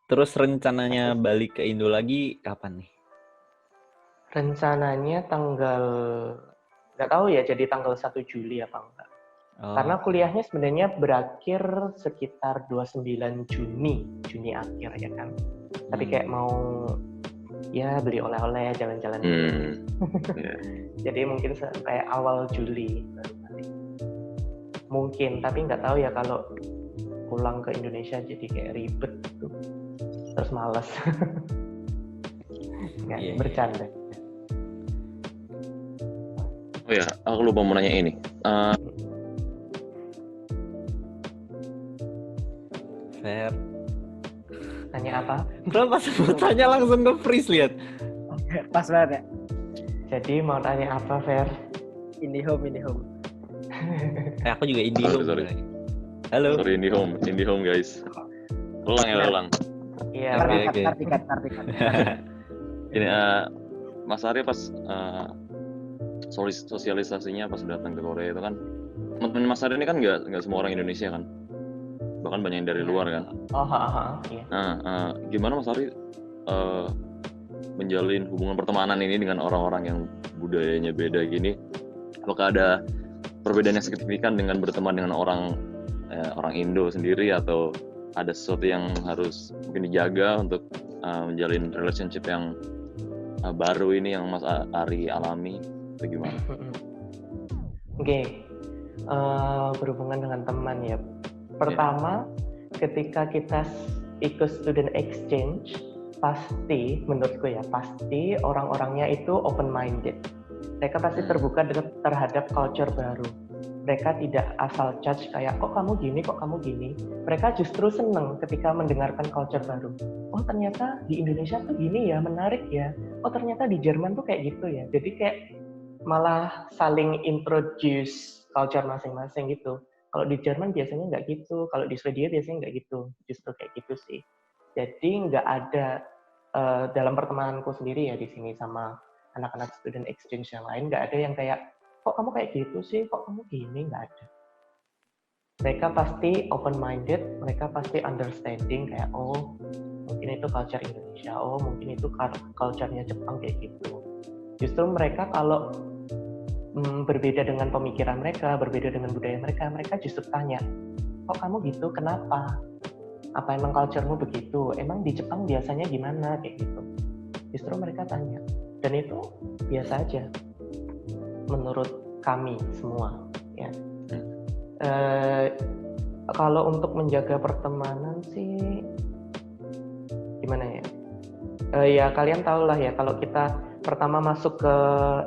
Terus rencananya balik ke Indo lagi kapan nih? Rencananya nggak tahu ya, jadi tanggal 1 Juli apa enggak. Karena Oke. kuliahnya sebenarnya berakhir sekitar 29 Juni akhir ya kan. Tapi kayak mau ya beli oleh-oleh, jalan-jalan dikit. Yeah. Jadi mungkin kayak awal Juli baru balik. Mungkin, tapi nggak tahu ya kalau pulang ke Indonesia jadi kayak ribet gitu. Terus males. Nggak, Iya, bercanda. Oh ya, aku lupa mau nanya ini. Fer. Tanya apa? Kenapa sebut tanya langsung nge-freeze lihat? Pas banget ya. Jadi mau tanya apa, Fer? IndiHome. Aku juga IndiHome. Sorry. Halo. Sorry, IndiHome guys. Ulang. Iya. Kartikat. Ini Mas Ari pas sosialisasinya pas datang ke Korea itu kan, teman-teman Mas Ari ini kan nggak semua orang Indonesia kan, bahkan banyak yang dari luar kan. Iya. Nah, gimana Mas Ari menjalin hubungan pertemanan ini dengan orang-orang yang budayanya beda gini? Apakah ada perbedaan yang signifikan dengan berteman dengan orang Indo sendiri, atau ada sesuatu yang harus mungkin dijaga untuk menjalin relationship yang baru ini yang Mas Ari alami, atau gimana? Oke. Berhubungan dengan teman ya. Pertama, ketika kita ikut student exchange, pasti menurutku ya, pasti orang-orangnya itu open minded. Mereka pasti terbuka terhadap culture baru. Mereka tidak asal judge kayak kok kamu gini. Mereka justru seneng ketika mendengarkan culture baru. Oh ternyata di Indonesia tuh gini ya, menarik ya. Oh ternyata di Jerman tuh kayak gitu ya. Jadi kayak malah saling introduce culture masing-masing gitu. Kalau di Jerman biasanya nggak gitu, kalau di Swedia biasanya nggak gitu. Justru kayak gitu sih. Jadi nggak ada dalam pertemananku sendiri ya di sini sama anak-anak student exchange yang lain, nggak ada yang kayak kok kamu kayak gitu sih, kok kamu gini, nggak ada. Mereka pasti open minded, mereka pasti understanding kayak oh mungkin itu culture Indonesia, oh mungkin itu culture-nya Jepang kayak gitu. Justru mereka kalau berbeda dengan pemikiran mereka, berbeda dengan budaya mereka, mereka justru tanya, kok kamu gitu, kenapa? Apa emang culture-mu begitu? Emang di Jepang biasanya gimana? Kayak gitu. Justru mereka tanya. Dan itu biasa aja menurut kami semua. Ya. Kalau untuk menjaga pertemanan sih gimana ya? Ya kalian tahu lah ya, kalau kita pertama masuk ke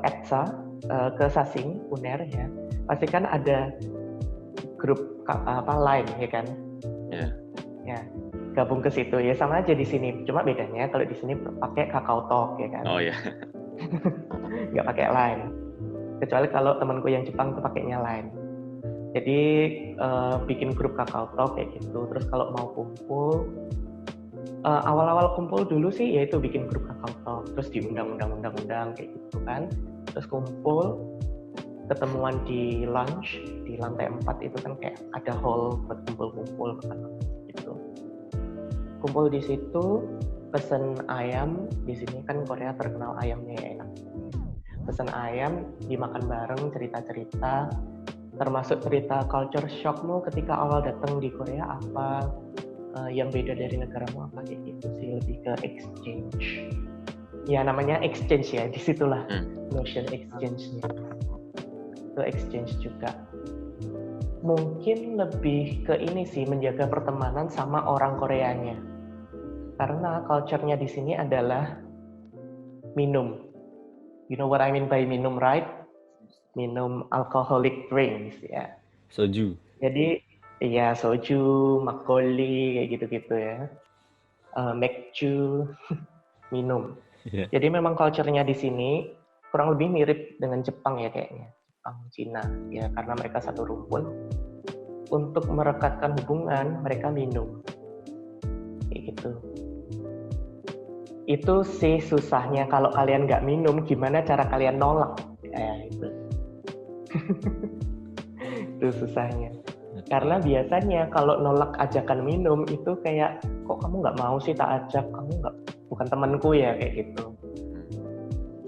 ETSA, ke Sasing, UNER ya, pasti kan ada grup line ya kan? Ya, gabung ke situ ya, sama aja di sini. Cuma bedanya kalau di sini pakai KakaoTalk ya kan? Oh ya. Nggak pakai Line. Kecuali kalau temanku yang Jepang tuh pakainya Line. Jadi bikin grup KakaoTalk kayak gitu. Terus kalau mau kumpul, awal-awal kumpul dulu sih yaitu bikin grup KakaoTalk. Terus diundang kayak gitu kan. Terus kumpul, ketemuan di lunch di lantai 4 itu kan kayak ada hall buat kumpul-kumpul gitu. Kumpul di situ, pesen ayam. Di sini kan Korea terkenal ayamnya ya, enak. Pesen ayam, dimakan bareng, cerita-cerita, termasuk cerita culture shockmu ketika awal datang di Korea apa, yang beda dari negaramu apa, kayak gitu sih, lebih ke exchange. Ya namanya exchange ya, disitulah notion exchange-nya. Itu exchange juga. Mungkin lebih ke ini sih, menjaga pertemanan sama orang Koreanya. Karena culture-nya di sini adalah minum. You know what I mean by minum, right? Minum alcoholic drinks ya. Soju. Jadi ya soju, makgeolli kayak gitu-gitu ya. Mekju, minum. Yeah. Jadi memang culture-nya di sini kurang lebih mirip dengan Jepang ya kayaknya. Jepang, Cina ya, karena mereka satu rumpun. Untuk merekatkan hubungan mereka minum. Kayak gitu. Itu sih susahnya, kalau kalian nggak minum gimana cara kalian nolak itu. Itu susahnya. Karena biasanya kalau nolak ajakan minum itu kayak, kok kamu nggak mau sih tak ajak, kamu nggak, bukan temanku ya, kayak gitu.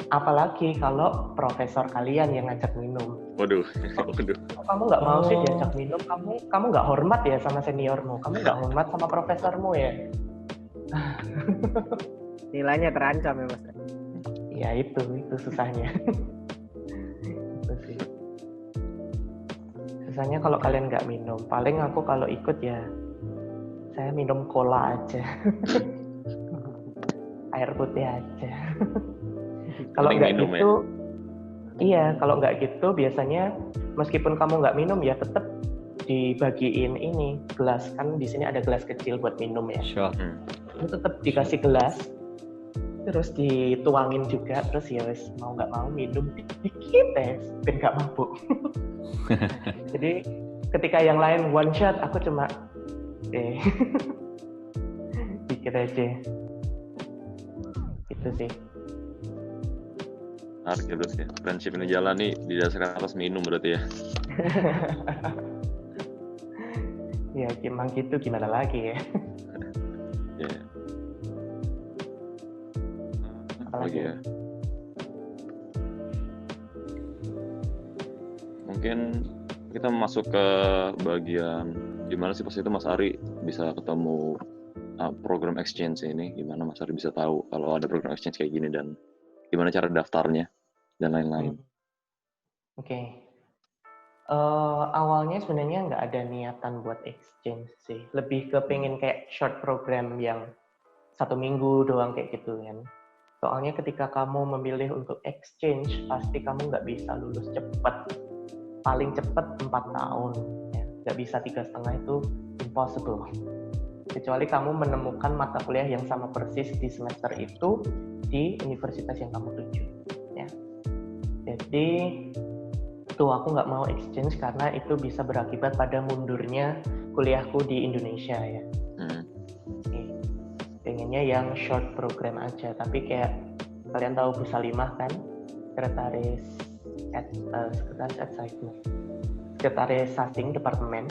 Apalagi kalau profesor kalian yang ngajak minum. Waduh. Kok kamu nggak mau sih diajak minum, kamu nggak hormat ya sama seniormu, kamu nggak hormat sama profesormu ya. Nilainya terancam ya Mas. Ya itu susahnya. Itu sih. Susahnya kalau kalian nggak minum. Paling aku kalau ikut ya, saya minum cola aja. Air putih aja. Kalau nggak gitu, iya, kalau nggak gitu biasanya meskipun kamu nggak minum ya tetap dibagiin ini gelas, kan di sini ada gelas kecil buat minum ya. Shot. Itu tetap dikasih gelas, terus dituangin juga, terus ya wes mau nggak mau minum dikit biar nggak mabuk. Jadi ketika yang lain one shot, aku cuma dikit aja. Itu sih. Menarik ya terus ya. Friendship ini jalan nih didasarkan atas minum berarti ya. Ya emang gitu, gimana lagi ya. Ya. Apalagi ya. Mungkin kita masuk ke bagian gimana sih pas itu Mas Ari bisa ketemu program exchange ini, gimana Mas Ari bisa tahu kalau ada program exchange kayak gini dan gimana cara daftarnya dan lain-lain. Oke. Awalnya sebenarnya nggak ada niatan buat exchange sih, lebih ke pengen kayak short program yang 1 minggu doang kayak gitu kan. Soalnya ketika kamu memilih untuk exchange, pasti kamu nggak bisa lulus cepat. Paling cepat 4 tahun, ya. Nggak bisa 3,5, itu impossible. Kecuali kamu menemukan mata kuliah yang sama persis di semester itu di universitas yang kamu tuju. Ya. Jadi tuh aku nggak mau exchange karena itu bisa berakibat pada mundurnya kuliahku di Indonesia ya. Pengennya yang short program aja, tapi kayak kalian tahu Bu Salimah kan, sekretaris sekretaris Sasing departemen,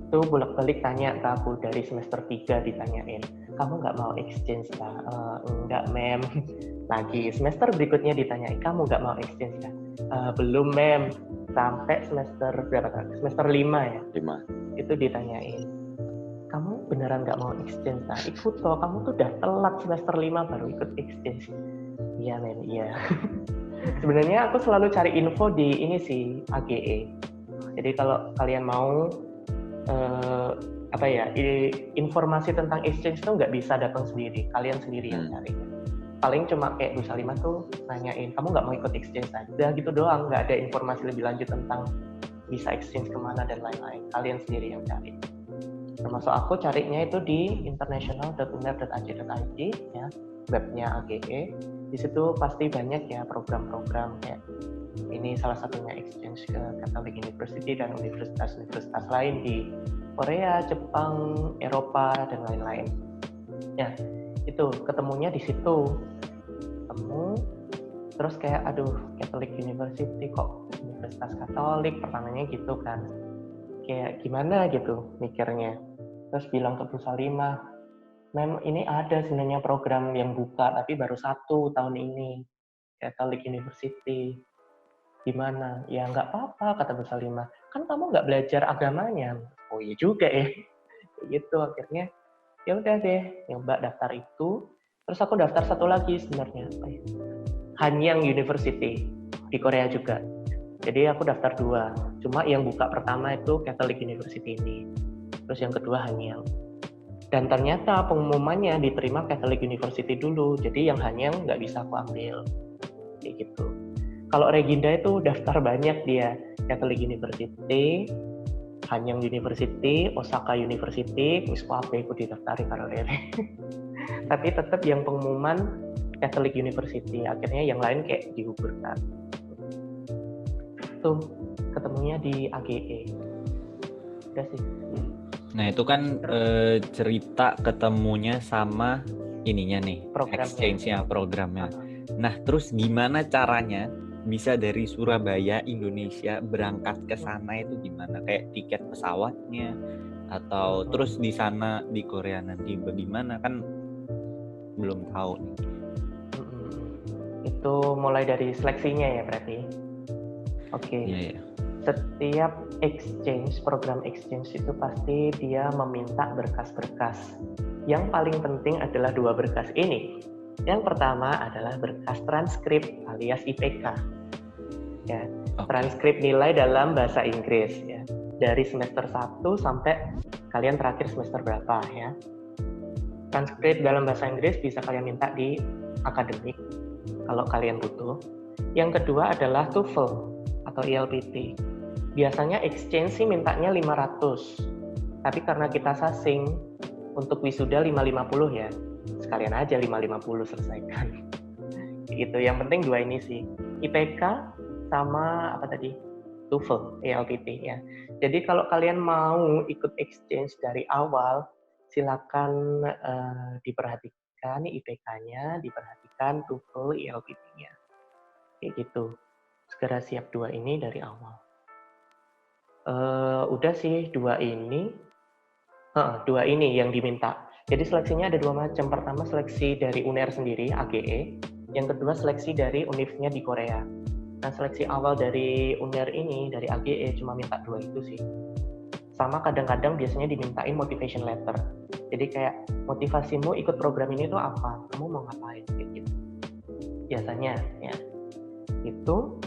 itu bolak-balik tanya ke aku dari semester 3 ditanyain, kamu nggak mau exchange lah? Enggak mem. Lagi semester berikutnya ditanyain, kamu nggak mau exchange lah? Belum mem. Sampai semester berapa kan? Semester 5 ya? 5. Itu ditanyain, kamu beneran nggak mau exchange lah? Ikut toh, kamu tuh udah telat semester 5 baru ikut exchange. Iya men, iya. Sebenarnya aku selalu cari info di ini sih, AGE. Jadi kalau kalian mau informasi tentang exchange tuh nggak bisa datang sendiri, kalian sendiri yang cari. Paling cuma kayak Bu Salimah tuh nanyain, kamu nggak mau ikut exchange lah? Udah gitu doang, nggak ada informasi lebih lanjut tentang bisa exchange kemana dan lain-lain. Kalian sendiri yang cari. Termasuk aku carinya itu di international.uner.ac.id ya, webnya AGE. Di situ pasti banyak ya program-program kayak ini, salah satunya exchange ke Catholic University dan universitas-universitas lain di Korea, Jepang, Eropa dan lain-lain. Ya, itu ketemunya di situ. Ketemu terus kayak aduh, Catholic University kok universitas Katolik, pertamanya gitu kan. Kayak gimana gitu mikirnya. Terus bilang ke Bu Salimah, Mem, ini ada sebenarnya program yang buka, tapi baru 1 tahun ini, Catholic University. Gimana? Ya nggak apa-apa, kata Bu Salimah. Kan kamu nggak belajar agamanya. Oh iya juga ya. Gitu akhirnya, ya udah deh, nyoba daftar itu. Terus aku daftar satu lagi sebenarnya, Hanyang University di Korea juga. Jadi aku daftar 2. Cuma yang buka pertama itu Catholic University ini. Terus yang kedua Hanyang. Dan ternyata pengumumannya diterima Catholic University dulu, jadi yang Hanyang nggak bisa aku ambil, kayak gitu. Kalau Reginda itu daftar banyak dia, Catholic University, Hanyang University, Osaka University, wis kabeh aku didaftari karo Rere. Tapi tetap yang pengumuman Catholic University, akhirnya yang lain kayak digugurkan. Tuh ketemunya di AGE. Udah sih. Nah itu kan cerita ketemunya sama ininya nih, Programnya. exchange-nya, programnya. Nah terus gimana caranya bisa dari Surabaya, Indonesia berangkat ke sana itu gimana? Kayak tiket pesawatnya atau terus di sana di Korea nanti bagaimana kan belum tahu nih. Itu mulai dari seleksinya ya berarti. Oke. Iya. Setiap program exchange itu pasti dia meminta berkas-berkas. Yang paling penting adalah 2 berkas ini. Yang pertama adalah berkas transkrip alias IPK. Ya, transkrip nilai dalam bahasa Inggris ya. Dari semester 1 sampai kalian terakhir semester berapa ya. Transkrip dalam bahasa Inggris bisa kalian minta di akademik kalau kalian butuh. Yang kedua adalah TOEFL atau ILPT. Biasanya exchange sih mintanya 500. Tapi karena kita sasing untuk wisuda 550 ya. Sekalian aja 550 selesaikan. Gitu. Yang penting 2 ini sih. IPK sama apa tadi? TOEFL, ILPT ya. Jadi kalau kalian mau ikut exchange dari awal, silakan diperhatikan IPK-nya, diperhatikan TOEFL, ILPT-nya. Kayak gitu. Segera siap 2 ini dari awal. Udah sih 2 ini. 2 ini yang diminta. Jadi seleksinya ada 2 macam. Pertama seleksi dari UNER sendiri, AGE. Yang kedua seleksi dari univnya di Korea. Nah seleksi awal dari UNER ini, dari AGE cuma minta 2 itu sih. Sama kadang-kadang biasanya dimintain motivation letter. Jadi kayak motivasimu ikut program ini tuh apa? Kamu mau ngapain? Kayak gitu. Biasanya ya. Itu.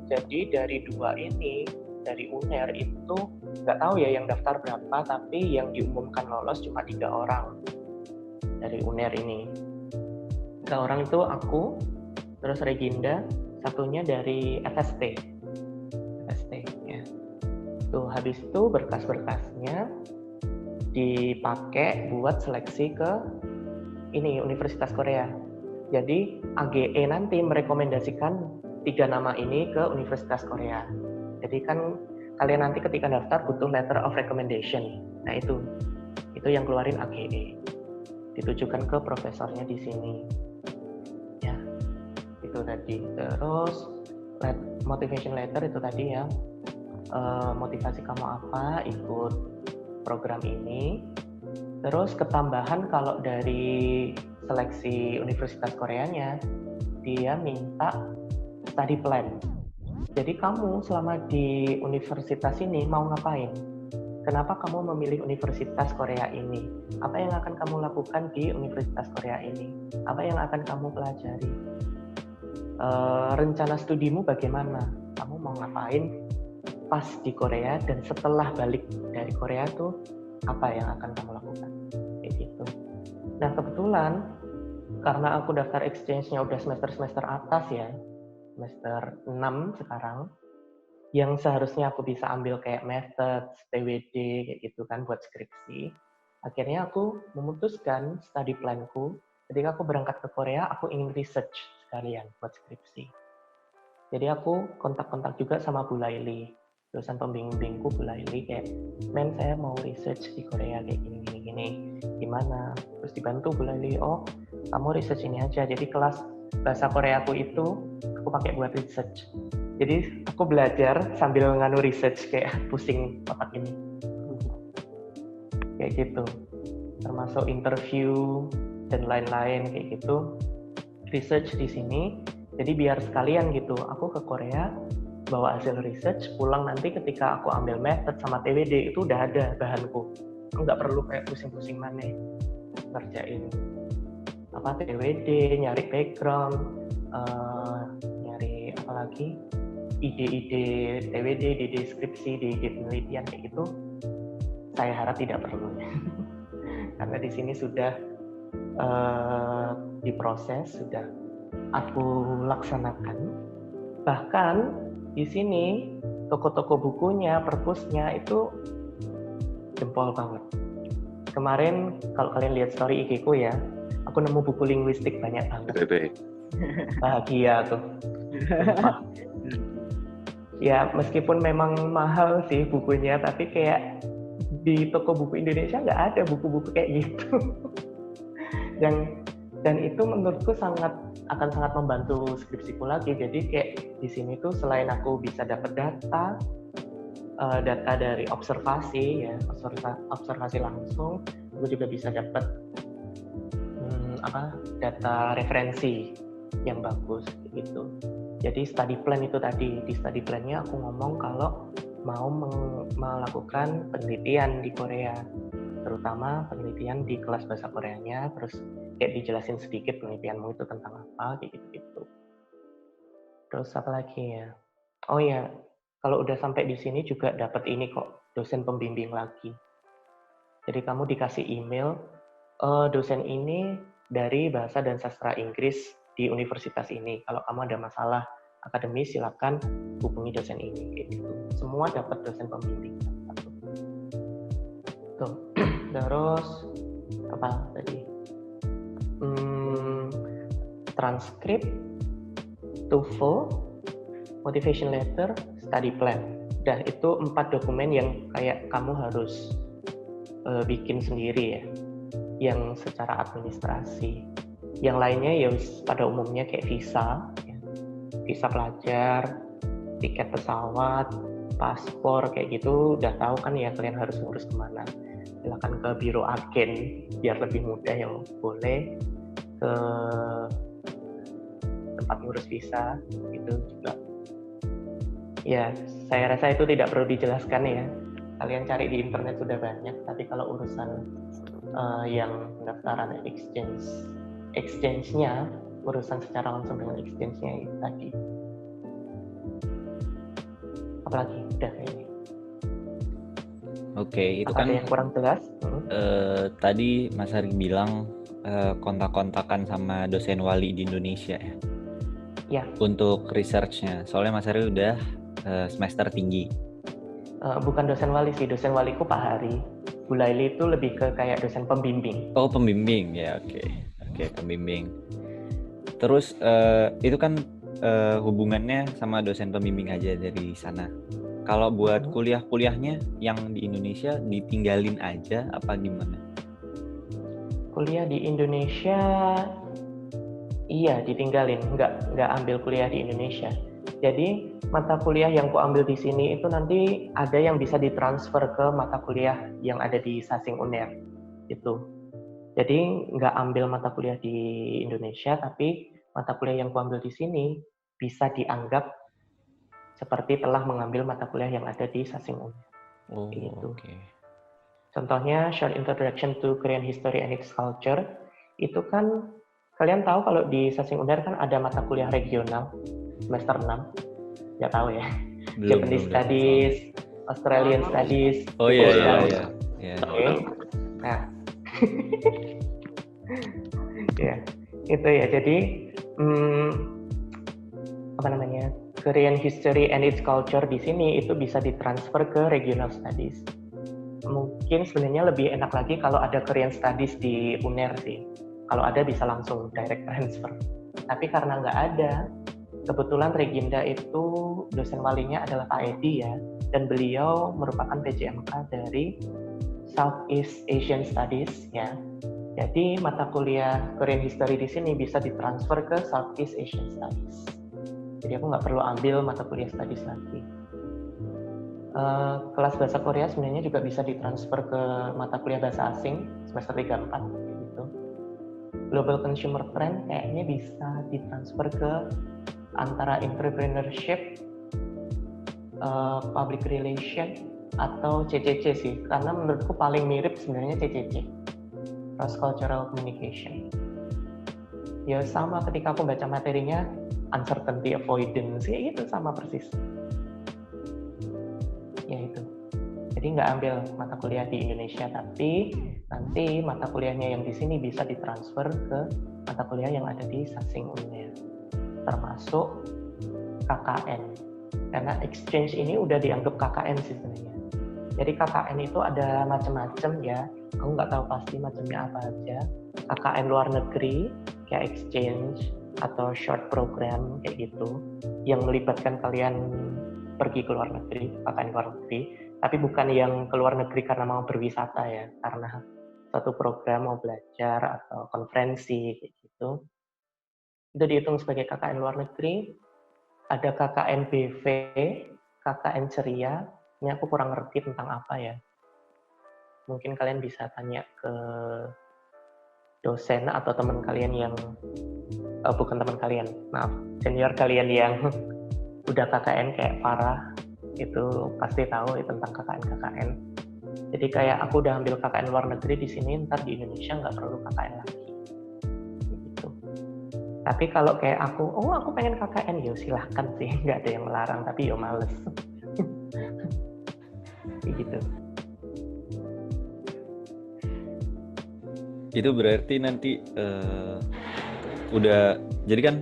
Jadi dari 2 ini, dari UNER itu nggak tahu ya yang daftar berapa, tapi yang diumumkan lolos cuma 3 orang dari UNER ini. 3 orang itu aku, terus Reginda, satunya dari FST ya. Tuh habis itu berkas-berkasnya dipakai buat seleksi ke ini Universitas Korea. Jadi AGE nanti merekomendasikan 3 nama ini ke Universitas Korea. Jadi kan kalian nanti ketika daftar butuh letter of recommendation. Nah itu yang keluarin AGE. Ditujukan ke profesornya di sini. Ya, itu tadi. Terus motivation letter itu tadi ya. Motivasi kamu apa ikut program ini. Terus ketambahan kalau dari seleksi Universitas Koreanya, dia minta study plan. Jadi kamu selama di universitas ini mau ngapain? Kenapa kamu memilih Universitas Korea ini? Apa yang akan kamu lakukan di Universitas Korea ini? Apa yang akan kamu pelajari? Rencana studimu bagaimana? Kamu mau ngapain pas di Korea dan setelah balik dari Korea tuh apa yang akan kamu lakukan? Kayak gitu. Nah kebetulan karena aku daftar exchange-nya udah semester atas ya, semester 6 sekarang, yang seharusnya aku bisa ambil kayak methods, TWD, kayak gitu kan buat skripsi. Akhirnya aku memutuskan study plan-ku, ketika aku berangkat ke Korea, aku ingin research sekalian buat skripsi. Jadi aku kontak-kontak juga sama Bu Laili, dosen pembimbingku Bu Laili, kayak, men saya mau research di Korea kayak gini, gimana? Terus dibantu Bu Laili, oh kamu research ini aja, jadi kelas bahasa Koreaku itu aku pakai buat research. Jadi aku belajar sambil nganu research kayak pusing otak ini. Kayak gitu. Termasuk interview dan lain-lain kayak gitu. Research di sini. Jadi biar sekalian gitu, aku ke Korea bawa hasil research, pulang nanti ketika aku ambil method sama TWD itu udah ada bahanku. Aku nggak perlu kayak pusing-pusing mana ngerjain apa TWD, nyari background, nyari apa lagi, ide-ide TWD, ide deskripsi, ide penelitian kayak gitu. Saya harap tidak perlu, karena di sini sudah diproses, sudah aku laksanakan. Bahkan di sini toko-toko bukunya, perpusnya itu jempol banget. Kemarin kalau kalian lihat story IG-ku ya, aku nemu buku linguistik banyak banget. Bahagia tuh. Ya meskipun memang mahal sih bukunya, tapi kayak di toko buku Indonesia nggak ada buku-buku kayak gitu. Dan itu menurutku akan sangat membantu skripsiku lagi. Jadi kayak di sini tuh selain aku bisa dapat data dari observasi ya, observasi langsung, aku juga bisa dapat data referensi yang bagus gitu. Jadi study plan itu tadi, di study plan-nya aku ngomong kalau mau melakukan penelitian di Korea, terutama penelitian di kelas bahasa Koreanya, terus kayak dijelasin sedikit penelitianmu itu tentang apa, kayak gitu-gitu. Terus apa lagi ya? Oh ya, kalau udah sampai di sini juga dapat ini kok, dosen pembimbing lagi. Jadi kamu dikasih email, dosen ini dari Bahasa dan Sastra Inggris di universitas ini. Kalau kamu ada masalah akademis, silakan hubungi dosen ini. Kayak gitu. Semua dapat dosen pembimbing. Tuh. Terus apa tadi? Transkrip, TOEFL, motivation letter, study plan. Udah, itu 4 dokumen yang kayak kamu harus bikin sendiri ya, yang secara administrasi. Yang lainnya ya pada umumnya kayak visa, ya. Visa pelajar, tiket pesawat, paspor, kayak gitu udah tahu kan ya kalian harus ngurus kemana. Silakan ke biro agen biar lebih mudah ya, boleh ke tempat ngurus visa gitu juga. Ya, saya rasa itu tidak perlu dijelaskan ya. Kalian cari di internet sudah banyak, tapi kalau urusan yang pendaftaran exchange-nya, urusan secara langsung dengan exchange-nya itu tadi. Apalagi udah ini. Oke, itu Apa kan ada yang kurang jelas? tadi Mas Hari bilang kontak-kontakan sama dosen wali di Indonesia ya. Ya. Untuk research-nya, soalnya Mas Hari udah semester tinggi. Bukan dosen wali sih, dosen waliku Pak Hari. Bu Laili itu lebih ke kayak dosen pembimbing. Oh, pembimbing ya, oke, pembimbing. Terus itu kan hubungannya sama dosen pembimbing aja dari sana. Kalau buat kuliah-kuliahnya yang di Indonesia ditinggalin aja apa gimana? Kuliah di Indonesia, iya ditinggalin, nggak ambil kuliah di Indonesia. Jadi mata kuliah yang ku ambil di sini itu nanti ada yang bisa ditransfer ke mata kuliah yang ada di Sasing Uner itu. Jadi nggak ambil mata kuliah di Indonesia, tapi mata kuliah yang ku ambil di sini bisa dianggap seperti telah mengambil mata kuliah yang ada di Sasing Uner. Oh, gitu. Okay. Contohnya Short Introduction to Korean History and its Culture, itu kan kalian tahu kalau di Sasing Uner kan ada mata kuliah regional semester 6, nggak tahu ya. Japanese Studies, Australian Studies. Oh iya. Oke. Nah, ya itu ya. Jadi apa namanya, Korean History and its Culture di sini itu bisa ditransfer ke Regional Studies. Mungkin sebenarnya lebih enak lagi kalau ada Korean Studies di UNER sih. Kalau ada bisa langsung direct transfer. Tapi karena nggak ada, kebetulan Reginda itu dosen walinya adalah Pak Edi ya, dan beliau merupakan PJMK dari Southeast Asian Studies ya. Jadi mata kuliah Korean History di sini bisa ditransfer ke Southeast Asian Studies. Jadi aku nggak perlu ambil mata kuliah Studies lagi. Kelas bahasa Korea sebenarnya juga bisa ditransfer ke mata kuliah bahasa asing semester 3-4 gitu. Global Consumer Trend kayaknya bisa ditransfer ke antara entrepreneurship, public relation, atau CCC sih, karena menurutku paling mirip sebenarnya CCC, cross cultural communication. Ya sama ketika aku baca materinya, uncertainty avoidance, ya itu sama persis. Ya itu. Jadi nggak ambil mata kuliah di Indonesia, tapi nanti mata kuliahnya yang di sini bisa ditransfer ke mata kuliah yang ada di Sasing Uner, termasuk KKN. Karena exchange ini udah dianggap KKN sih sebenarnya. Jadi KKN itu ada macam-macam ya. Aku nggak tahu pasti macamnya apa aja. KKN luar negeri, kayak exchange atau short program kayak gitu, yang melibatkan kalian pergi ke luar negeri, KKN luar negeri. Tapi bukan yang ke luar negeri karena mau berwisata ya, karena satu program mau belajar atau konferensi kayak gitu. itu dihitung sebagai KKN luar negeri. Ada KKN BV, KKN ceria. Ini aku kurang ngerti tentang apa ya. Mungkin kalian bisa tanya ke dosen atau teman kalian yang bukan teman kalian, maaf, senior kalian yang udah KKN kayak Farah, itu pasti tahu ya tentang KKN. Jadi kayak aku udah ambil KKN luar negeri di sini, ntar di Indonesia nggak perlu KKN lagi. Gitu. Tapi kalau kayak aku pengen KKN, ya silahkan sih, nggak ada yang melarang, tapi ya males. Gitu. Itu berarti nanti udah, jadi kan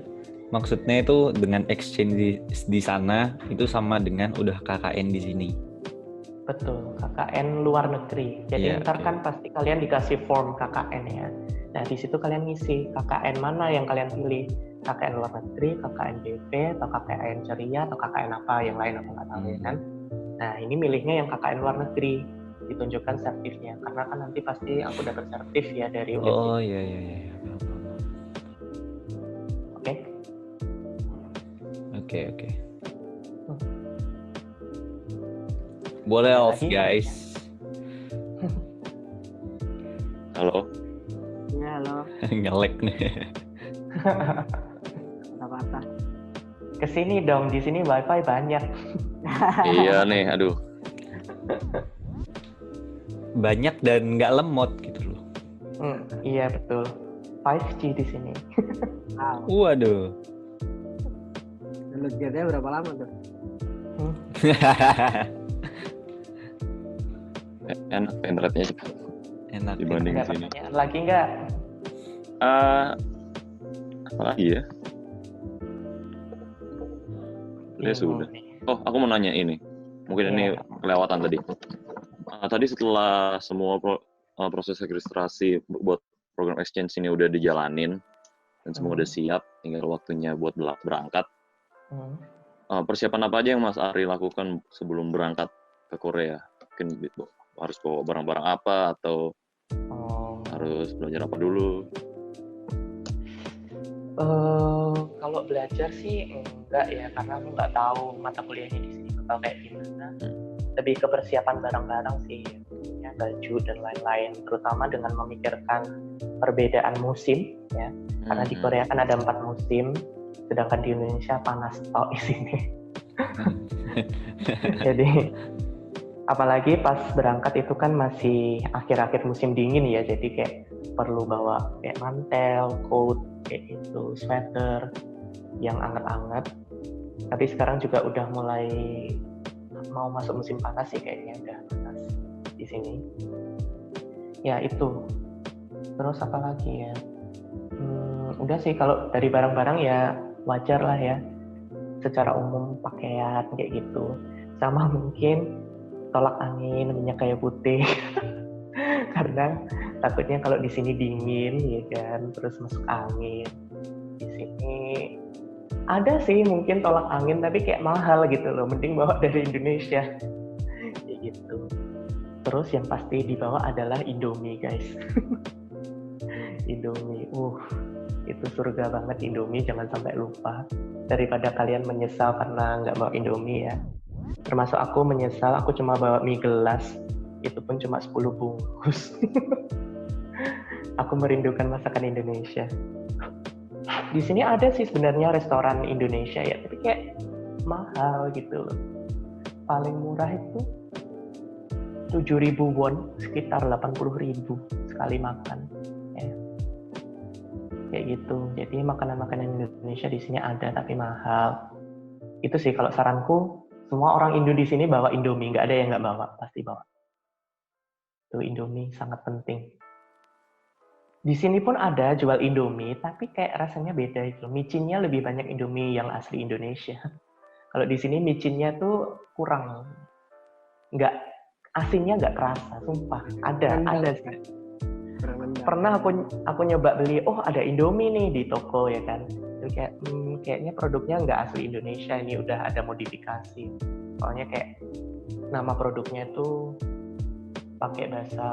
maksudnya itu dengan exchange di sana itu sama dengan udah KKN di sini. Betul, KKN luar negeri. Jadi ntar kan pasti kalian dikasih form KKN ya. Nah di situ kalian ngisi KKN mana yang kalian pilih. KKN luar negeri, KKN BV, atau KKN ceria, atau KKN apa yang lain aku nggak tahu ya kan. Nah ini milihnya yang KKN luar negeri, ditunjukkan sertifnya. Karena kan nanti pasti aku dapat sertif ya dari universitas. Oh iya. Oke. Boleh off guys. Halo. Ya, halo. Nge-lag nih. Apa-apa. Kesini dong, di sini wifi banyak. Iya nih, aduh. Banyak dan nggak lemot gitu loh. Iya betul. 5G di sini. Wow. Waduh. Download game-nya berapa lama tuh? Enak internetnya cepat Enak. dibanding Ada sini. pertanyaan lagi nggak? Apa lagi ya? Udah sudah. Oh, aku mau nanya ini. Mungkin ini kelewatan tadi. Tadi setelah semua proses registrasi buat program exchange ini udah dijalanin dan semua udah siap, tinggal waktunya buat berangkat. Persiapan apa aja yang Mas Ari lakukan sebelum berangkat ke Korea? Mungkin harus bawa barang-barang apa atau harus belajar apa dulu? Kalau belajar sih enggak ya, karena aku nggak tahu mata kuliahnya di sini bakal kayak gimana. Lebih ke persiapan barang-barang sih, ya, baju dan lain-lain, terutama dengan memikirkan perbedaan musim ya. Karena di Korea kan ada 4 musim, sedangkan di Indonesia panas di sini. Jadi apalagi pas berangkat itu kan masih akhir-akhir musim dingin ya, jadi kayak perlu bawa kayak mantel, coat, kayak gitu, sweater yang anget-anget. Tapi sekarang juga udah mulai mau masuk musim panas sih, kayaknya udah panas di sini. Ya itu. Terus apa lagi ya? Udah sih, kalau dari barang-barang ya wajar lah ya. Secara umum pakaian kayak gitu. Sama mungkin tolak angin, minyak kayu putih. Karena takutnya kalau di sini dingin ya kan, terus masuk angin. Di sini ada sih mungkin tolak angin, tapi kayak mahal gitu loh, mending bawa dari Indonesia. Kayak gitu. Terus yang pasti dibawa adalah Indomie guys. Indomie, itu surga banget Indomie, jangan sampai lupa. Daripada kalian menyesal karena nggak bawa Indomie ya. Termasuk aku menyesal, aku cuma bawa mie gelas, itu pun cuma 10 bungkus. Aku merindukan masakan Indonesia. Di sini ada sih sebenarnya restoran Indonesia ya, tapi kayak mahal gitu loh. Paling murah itu 7.000 won, sekitar 80.000 sekali makan. Ya. Kayak gitu. Jadi makanan-makanan Indonesia di sini ada tapi mahal. Itu sih kalau saranku, semua orang Indo di sini bawa Indomie, nggak ada yang nggak bawa, pasti bawa. Itu Indomie sangat penting. Di sini pun ada jual Indomie, tapi kayak rasanya beda itu. Micinnya lebih banyak Indomie yang asli Indonesia. Kalau di sini micinnya tuh kurang, nggak, asinnya nggak kerasa, sumpah. Ada sih. Pernah aku nyoba beli, ada Indomie nih di toko ya kan. Jadi kayak kayaknya produknya nggak asli Indonesia, ini udah ada modifikasi. Soalnya kayak nama produknya tuh pakai bahasa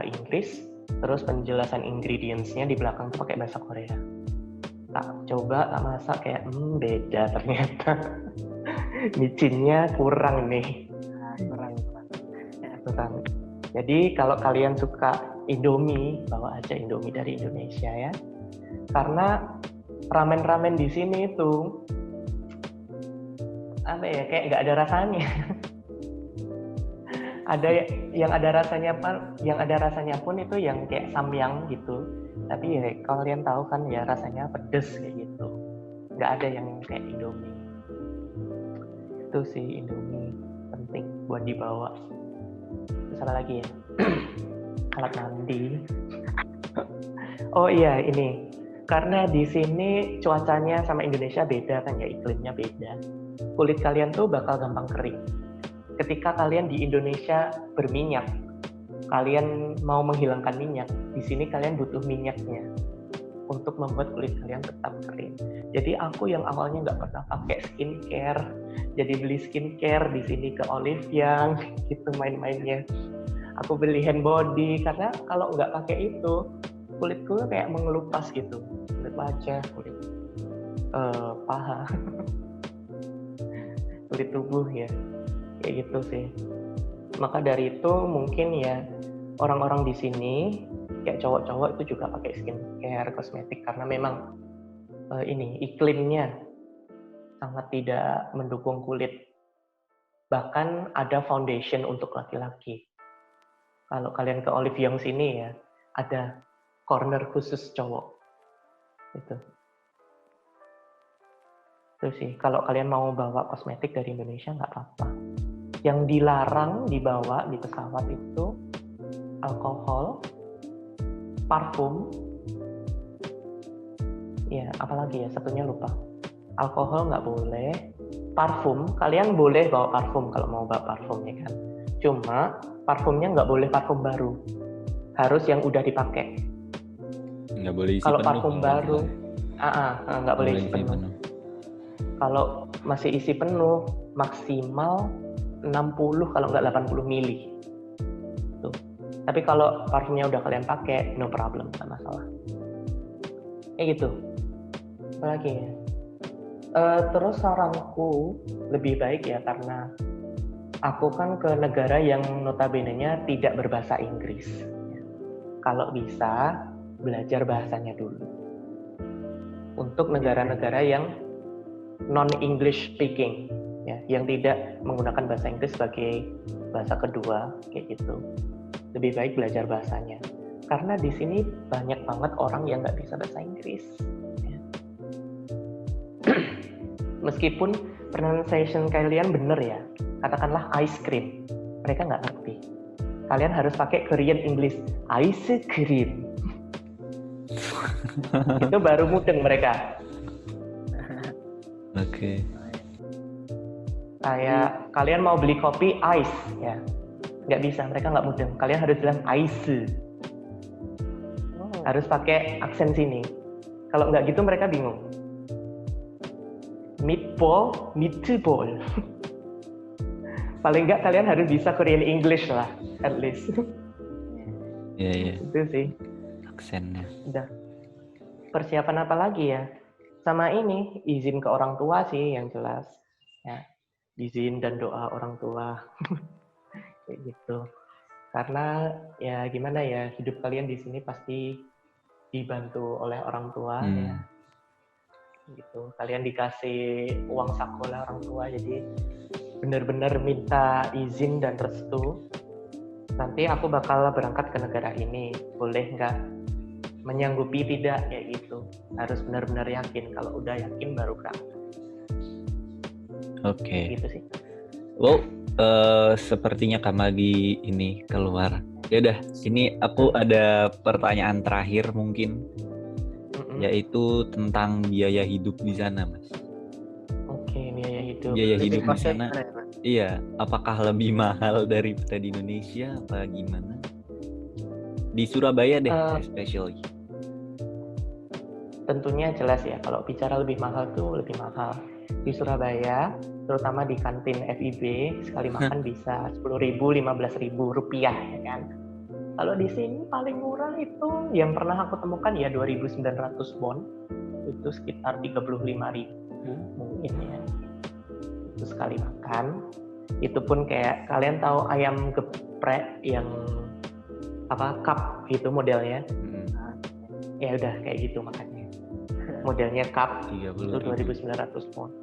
Inggris, terus penjelasan ingredients-nya di belakang tuh pakai bahasa Korea. Tak coba, tak masak kayak beda ternyata. Micinnya kurang nih. Kurang. Kurang. Jadi kalau kalian suka Indomie, bawa aja Indomie dari Indonesia ya. Karena ramen-ramen di sini tuh apa ya, kayak nggak ada rasanya. Ada yang ada rasanya pun itu yang kayak samyang gitu. Tapi ya kalian tahu kan ya rasanya pedes kayak gitu. Nggak ada yang kayak Indomie. Itu sih Indomie penting buat dibawa. Terus apa lagi ya? Alat mandi. Oh iya ini. Karena di sini cuacanya sama Indonesia beda kan ya, iklimnya beda. Kulit kalian tuh bakal gampang kering. Ketika kalian di Indonesia berminyak, kalian mau menghilangkan minyak, di sini kalian butuh minyaknya untuk membuat kulit kalian tetap kering. Jadi aku yang awalnya nggak pernah pakai skincare, jadi beli skincare di sini ke Olive Young, gitu main-mainnya. Aku beli hand body karena kalau nggak pakai itu kulitku kayak mengelupas gitu, kulit wajah, kulit paha, kulit tubuh ya. Kayak gitu sih. Maka dari itu mungkin ya orang-orang di sini kayak cowok-cowok itu juga pakai skincare, kosmetik karena memang ini iklimnya sangat tidak mendukung kulit. Bahkan ada foundation untuk laki-laki. Kalau kalian ke Olive Young sini ya ada corner khusus cowok. Itu sih. Kalau kalian mau bawa kosmetik dari Indonesia nggak apa-apa. Yang dilarang dibawa di pesawat itu alkohol, parfum, ya apalagi ya satunya lupa. Alkohol nggak boleh, parfum kalian boleh bawa parfum kalau mau bawa parfum ya kan. Cuma parfumnya nggak boleh parfum baru, harus yang udah dipakai. Nggak boleh isi Kalau penuh. parfum baru, nggak boleh isi penuh. Kalau masih isi penuh maksimal 60 kalau nggak 80 mili. Tuh. Tapi kalau parfumnya udah kalian pakai, no problem, nggak masalah. Kayak gitu. Apalagi ya? Terus saranku lebih baik ya karena aku kan ke negara yang notabene-nya tidak berbahasa Inggris. Kalau bisa belajar bahasanya dulu. Untuk negara-negara yang non-English speaking. Ya, yang tidak menggunakan bahasa Inggris sebagai bahasa kedua kayak gitu. Lebih baik belajar bahasanya. Karena di sini banyak banget orang yang nggak bisa bahasa Inggris. Ya. Meskipun pronunciation kalian bener ya, katakanlah ice cream, mereka nggak ngerti. Kalian harus pakai Korean English, ice cream. Itu baru mudeng mereka. Oke. Kayak kalian mau beli kopi ice ya nggak bisa, mereka nggak mudeng, kalian harus bilang ice, harus pakai aksen sini. Kalau nggak gitu mereka bingung. Meatball paling nggak kalian harus bisa Korean English lah at least. Iya. Itu sih Aksennya. udah. Persiapan apa lagi ya, sama ini izin ke orang tua sih yang jelas ya. Izin dan doa orang tua kayak gitu. Karena ya gimana ya, hidup kalian di sini pasti dibantu oleh orang tua ya. Gitu. Kalian dikasih uang saku oleh orang tua, jadi benar-benar minta izin dan restu. Nanti aku bakal berangkat ke negara ini, boleh nggak? Menyanggupi tidak kayak gitu. Harus benar-benar yakin. Kalau udah yakin baru berangkat. Oke. Gitu sih. Wow, sepertinya Kamagi ini keluar. Ya udah, ini aku ada pertanyaan terakhir mungkin, yaitu tentang biaya hidup di sana, Mas. Oke, biaya hidup. Biaya hidup di sana, Gimana ya, Mas? iya, apakah lebih mahal daripada di Indonesia, apa gimana? Di Surabaya deh, especially. Tentunya jelas ya, kalau bicara lebih mahal tuh lebih mahal. Di Surabaya, terutama di kantin FIB, sekali makan bisa 10.000, 15.000 rupiah ya kan. Kalau di sini paling murah itu yang pernah aku temukan ya 2.900 won, itu sekitar 35.000 mungkin ya. Itu sekali makan. Itu pun kayak kalian tahu ayam geprek yang cup gitu modelnya. Ya udah kayak gitu makannya. Modelnya cup itu 2.900 won.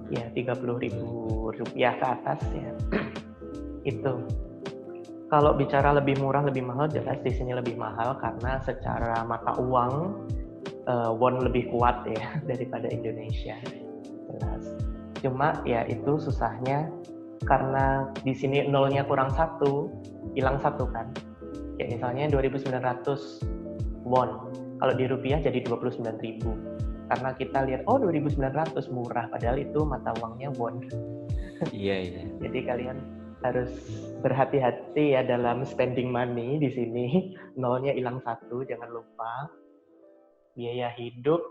Ya 30.000 rupiah ke atas ya. Itu. Kalau bicara lebih murah lebih mahal, jelas di sini lebih mahal karena secara mata uang won lebih kuat ya daripada Indonesia. Jelas. Cuma ya itu susahnya karena di sini nolnya kurang 1, hilang 1 kan. Kayak misalnya 2.900 won. Kalau di rupiah jadi 29.000. Karena kita lihat 2.900 murah padahal itu mata uangnya won. Iya. Jadi kalian harus berhati-hati ya dalam spending money di sini. Nolnya hilang 1, jangan lupa. Biaya hidup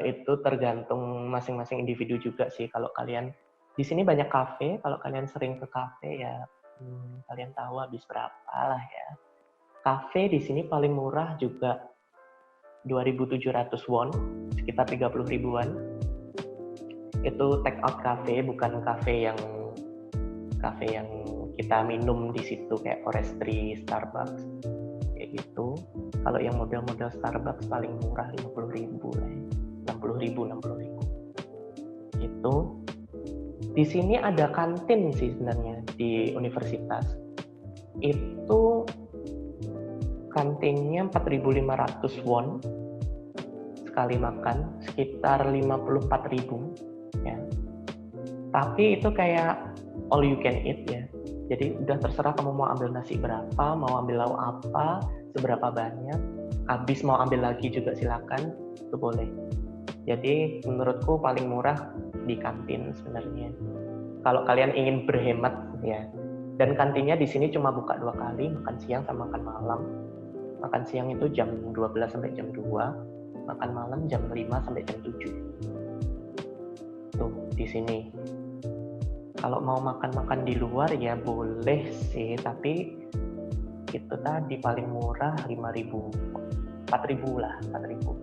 itu tergantung masing-masing individu juga sih. Kalau kalian di sini banyak kafe, kalau kalian sering ke kafe ya kalian tahu habis berapa lah ya. Kafe di sini paling murah juga 2.700 won, sekitar 30 ribuan. Itu take out cafe, bukan cafe yang kita minum di situ kayak Forestry, Starbucks kayak gitu. Kalau yang model-model Starbucks paling murah 50.000 lah, 60.000. Itu di sini ada kantin sih sebenarnya di universitas. Itu kantinnya 4.500 won sekali makan, sekitar 54.000 ya. Tapi itu kayak all you can eat ya. Jadi udah terserah kamu mau ambil nasi berapa, mau ambil lauk apa, seberapa banyak. Habis mau ambil lagi juga silakan, itu boleh. Jadi menurutku paling murah di kantin sebenarnya. Kalau kalian ingin berhemat ya. Dan kantinnya di sini cuma buka 2 kali, makan siang sama makan malam. Makan siang itu jam 12 sampai jam 2, makan malam jam 5 sampai jam 7. Tuh, di sini. Kalau mau makan-makan di luar ya boleh sih, tapi itu tadi paling murah 5.000, 4.000 lah, 4.000.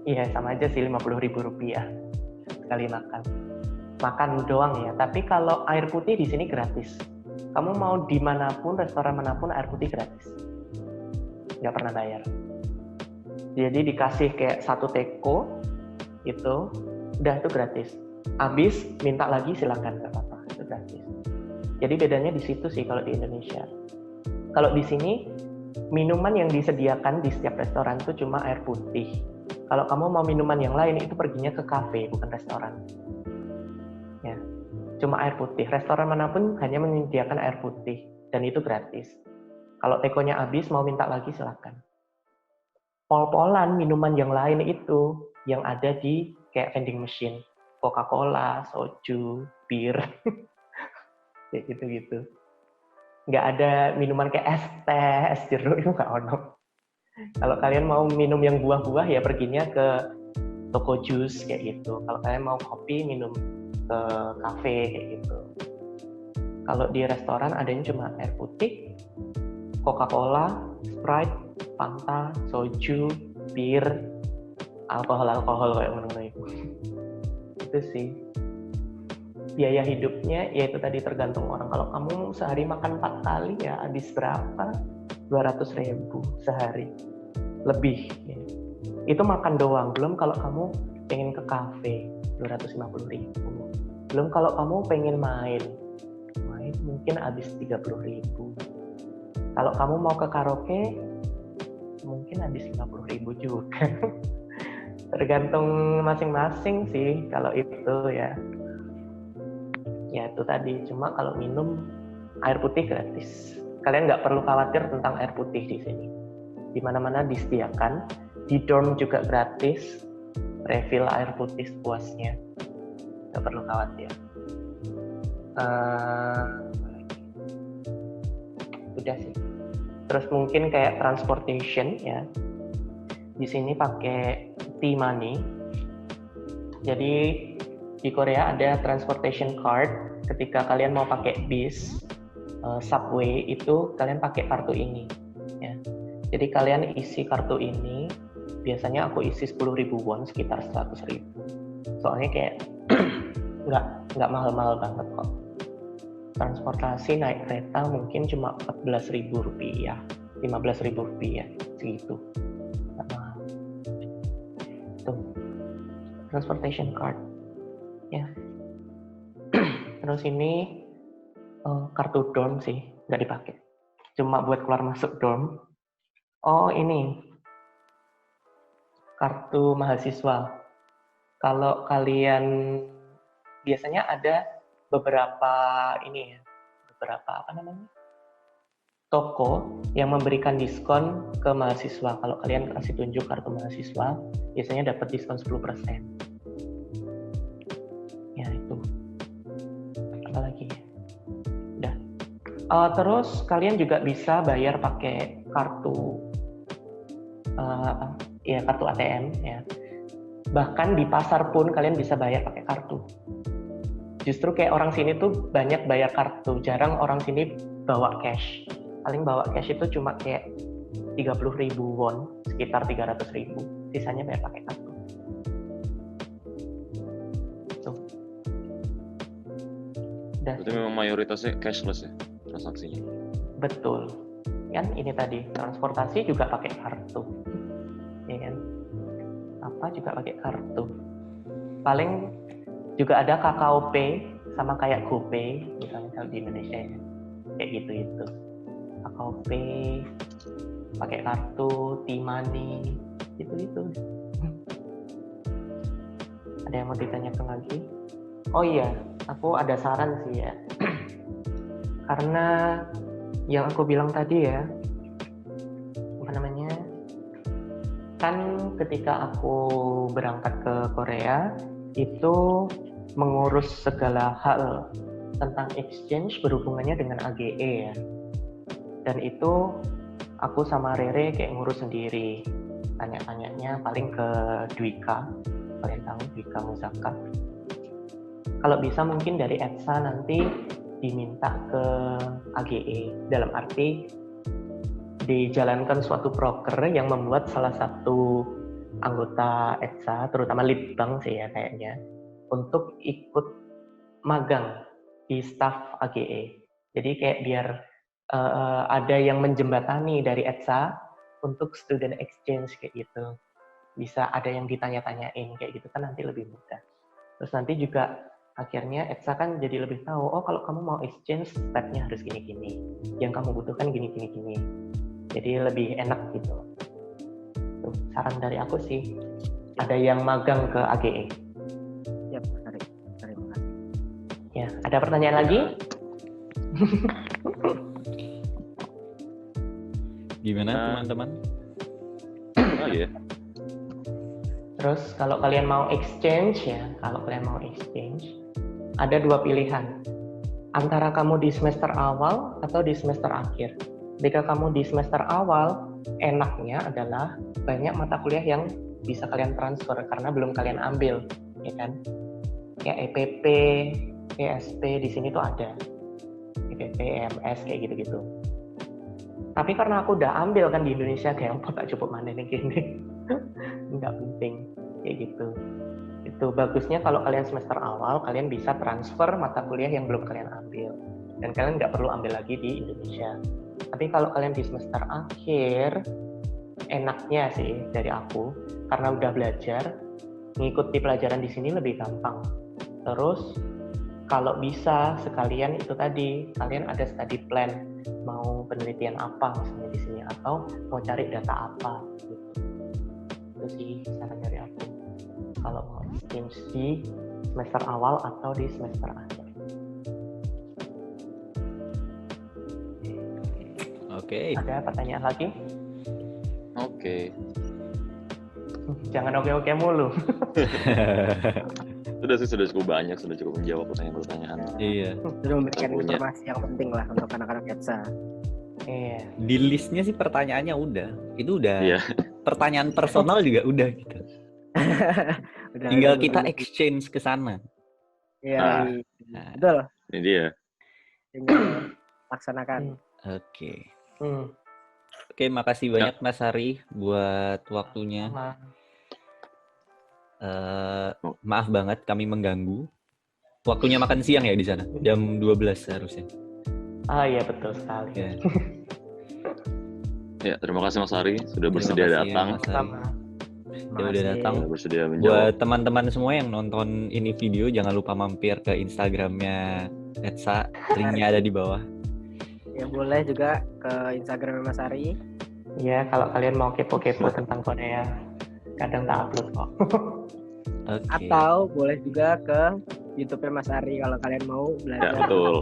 Iya, sama aja sih 50.000 rupiah sekali makan. Makan doang ya, tapi kalau air putih di sini gratis. Kamu mau dimanapun, restoran manapun, air putih gratis. Nggak pernah bayar. Jadi dikasih kayak 1 teko, itu udah itu gratis. Habis minta lagi silakan, nggak apa-apa, itu gratis. Jadi bedanya di situ sih kalau di Indonesia. Kalau di sini minuman yang disediakan di setiap restoran itu cuma air putih. Kalau kamu mau minuman yang lain itu perginya ke kafe bukan restoran. Ya, cuma air putih. Restoran manapun hanya menyediakan air putih dan itu gratis. Kalau tekonya habis mau minta lagi silakan. Pol-polan minuman yang lain itu yang ada di kayak vending machine, Coca-Cola, soju, bir, kayak gitu-gitu. Nggak ada minuman kayak es teh, es jeruk itu nggak ono. Kalau kalian mau minum yang buah-buah ya perginya ke toko jus kayak gitu. Kalau kalian mau kopi minum ke kafe kayak gitu. Kalau di restoran adanya cuma air putih, Coca-Cola, Sprite, Fanta, soju, bir, alkohol kayak mana itu. Itu sih. Biaya hidupnya ya itu tadi tergantung orang. Kalau kamu sehari makan 4 kali ya habis berapa? 200.000 sehari. Lebih. Ya. Itu makan doang. Belum kalau kamu pengen ke kafe 250.000. Belum kalau kamu pengen main mungkin habis 30.000. Kalau kamu mau ke karaoke mungkin habis 50.000 juga. Tergantung masing-masing sih kalau itu ya. Ya itu tadi, cuma kalau minum air putih gratis. Kalian nggak perlu khawatir tentang air putih di sini. Di mana-mana disediakan, di dorm juga gratis, refill air putih sepuasnya. Nggak perlu khawatir. Udah sih. Terus mungkin kayak transportation ya. Di sini pakai T-money. Jadi di Korea ada transportation card. Ketika kalian mau pakai bis, subway itu kalian pakai kartu ini. Ya. Jadi kalian isi kartu ini, biasanya aku isi 10.000 won sekitar 100.000. Soalnya kayak nggak mahal-mahal banget kok. Transportasi naik kereta mungkin cuma 14.000 rupiah, 15.000 rupiah segitu. Nggak mahal. Tuh, transportation card. Ya. Terus ini kartu dorm sih, nggak dipakai. Cuma buat keluar masuk dorm. Oh ini, kartu mahasiswa. Kalau kalian biasanya ada beberapa ini ya, beberapa apa namanya? Toko yang memberikan diskon ke mahasiswa. Kalau kalian kasih tunjuk kartu mahasiswa, biasanya dapat diskon 10%. Ya itu. Apa lagi ya? Udah. Terus kalian juga bisa bayar pakai kartu kartu ATM ya. Bahkan di pasar pun kalian bisa bayar pakai kartu. Justru kayak orang sini tuh banyak bayar kartu, jarang orang sini bawa cash. Paling bawa cash itu cuma kayak 30.000 won, sekitar 300.000. Sisanya bayar pakai kartu. Tuh. Berarti memang mayoritasnya cashless ya transaksinya. Betul. Kan ini tadi, transportasi juga pakai kartu. Ya kan? Apa juga pakai kartu. Paling juga ada Kakao Pay sama kayak GoPay misalnya kalau di Indonesia ya. Kayak gitu. Kakao Pay pakai kartu, T-Money, gitu. Ada yang mau ditanyakan lagi? Oh iya, aku ada saran sih ya. Karena yang aku bilang tadi ya, apa namanya? Kan ketika aku berangkat ke Korea itu mengurus segala hal tentang exchange berhubungannya dengan AGE ya. Dan itu aku sama Rere kayak ngurus sendiri. Tanya-tanyanya paling ke Dwika. Kalian tahu Dwika Musaka. Kalau bisa mungkin dari ETSA nanti diminta ke AGE. Dalam arti dijalankan suatu broker yang membuat salah satu anggota ETSA, terutama lead bank sih ya kayaknya, untuk ikut magang di staff AGE. Jadi kayak biar ada yang menjembatani dari ETSA untuk student exchange kayak gitu. Bisa ada yang ditanya-tanyain kayak gitu kan nanti lebih mudah. Terus nanti juga akhirnya ETSA kan jadi lebih tahu, oh kalau kamu mau exchange step-nya harus gini-gini. Yang kamu butuhkan gini-gini. Jadi lebih enak gitu. Tuh, saran dari aku sih, ada yang magang ke AGE. Ya, terima kasih. Ya, ada pertanyaan lagi? Gimana teman-teman? Oh iya. Terus kalau kalian mau exchange ada dua pilihan. Antara kamu di semester awal atau di semester akhir. Jika kamu di semester awal, enaknya adalah banyak mata kuliah yang bisa kalian transfer karena belum kalian ambil, ya kan? Kayak EPP, ESP di sini tuh ada. EPP, EMS kayak gitu-gitu. Tapi karena aku udah ambil kan di Indonesia, kayak apa tak cukup mana nih gini. Nggak penting kayak gitu. Itu bagusnya kalau kalian semester awal, kalian bisa transfer mata kuliah yang belum kalian ambil. Dan kalian nggak perlu ambil lagi di Indonesia. Tapi kalau kalian di semester akhir, enaknya sih dari aku, karena udah belajar, ngikuti pelajaran di sini lebih gampang. Terus, kalau bisa sekalian itu tadi, kalian ada study plan, mau penelitian apa misalnya di sini, atau mau cari data apa, gitu. Itu sih saran dari aku. Kalau mau exchange di semester awal atau di semester akhir. Oke. Ada pertanyaan lagi? Oke. Jangan oke-oke mulu. Sudah cukup banyak, sudah cukup menjawab pertanyaan-pertanyaan. Iya. Sudah memberikan Punya. informasi yang penting lah untuk anak-anak ETSA. Iya. Di listnya sih pertanyaannya udah. Itu udah. Iya. Pertanyaan personal juga udah gitu. Udah, Tinggal udah, kita udah. exchange ke sana. Ah. Iya, betul. Ini dia. Tinggal laksanakan. Oke. Oke, makasih banyak Mas Hari buat waktunya. Sama. Maaf banget kami mengganggu. Waktunya makan siang ya di sana. Jam 12 seharusnya. Ah iya betul sekali. Ya. Ya, terima kasih Mas Hari sudah Terima bersedia kasih, datang. Mas Hari. Sama. Dia udah datang. Sudah bersedia Buat menjawab. teman-teman semua yang nonton ini video, jangan lupa mampir ke Instagramnya Etsa. Linknya ada di bawah. Ya boleh juga ke Instagram Mas Ari. Iya, kalau kalian mau kepo-kepo tentang Korea, kadang tak upload kok. Oke. Atau boleh juga ke YouTube-nya Mas Ari kalau kalian mau Ya, belajar betul.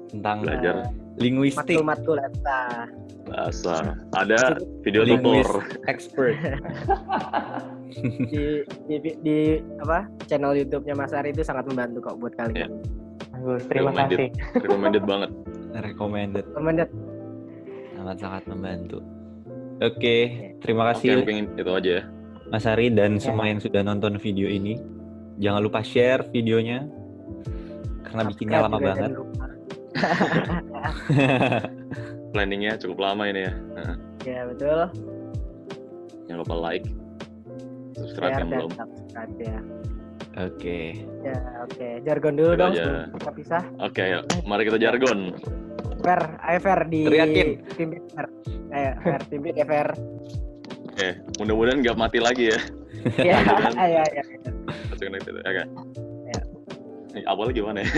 Tentang Belajar linguistik, matkul-matkul Etsa. bahasa. Ada video linguis tutor. expert. Di apa channel YouTube-nya Mas Ari itu sangat membantu kok buat kalian. Ya. Bagus, terima kasih. Recommended banget. Recommended. Recommended. Sangat membantu. Oke, terima Oke, kasih mungkin itu aja ya. Mas Ari dan semua yang sudah nonton video ini. Jangan lupa share videonya karena bikinnya lama Subscribe juga banget. jangan lupa. Planningnya cukup lama ini ya. Nah, Ya betul. jangan lupa like, subscribe Share yang dan belum. subscribe ya. Oke. Ya oke. Jargon dulu Itu dong aja. sebelum kita pisah. Oke, yuk. Mari kita jargon. Fer, ayo Fer di Teriakin. Pimpin Fer. Ayo Fer, pimpin ya Fer. Oke, mudah-mudahan nggak mati lagi ya. Iya, Mudah-mudahan ayo ayo. langsung connected. Oke. Ya. Ini awalnya gimana ya?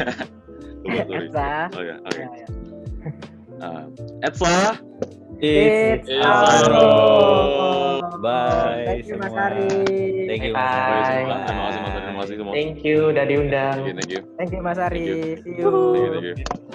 Lupa, sorry. Etsa. Oke, oke. Ya, ya. Etsa. It's It's our our home. Bye Thank you Mas semua. Ari. Thank you Mas Bye. Ari. Terima kasih Mas Ari, terima kasih semua. Thank you udah diundang. Thank you. Thank you Mas Ari. Thank you. See you. Thank you, thank you.